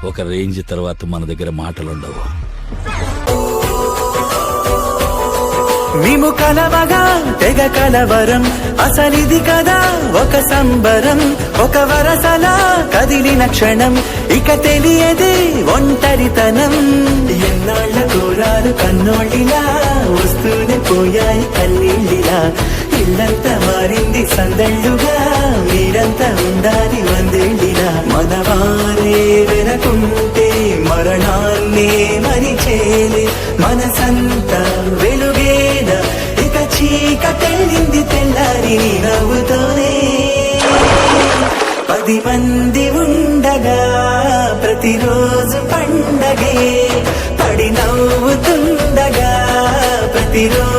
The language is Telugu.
ఒక రేంజ్ తర్వాత మన దగ్గర మాటలుండవు. మేము కలవగా తెగ కలవరం, అసలిది కదా ఒక సంబరం. ఒక వరసలా కదిలిన క్షణం, ఇక తెలియదే ఒంటరితనం. ఎన్నాళ్ల కోరాలు కన్నోళ్ళిలా వస్తూనే పోయాయి కన్నీళ్ళిలా. ఇల్లంతా మారింది సందళ్ళుగా, మీరంతా ఉండాలి వందేళ్ళిలా. మనవారే వెనకుంటే మరణాన్నే మరిచేలే, మనసంతా వెలుగేనా ఇక చీకటెళ్ళింది తెల్లారి నవ్వుతోనే. 10 మంది ఉండగా ప్రతిరోజు పండగే, పడి నవ్వుతుండగా ప్రతిరోజు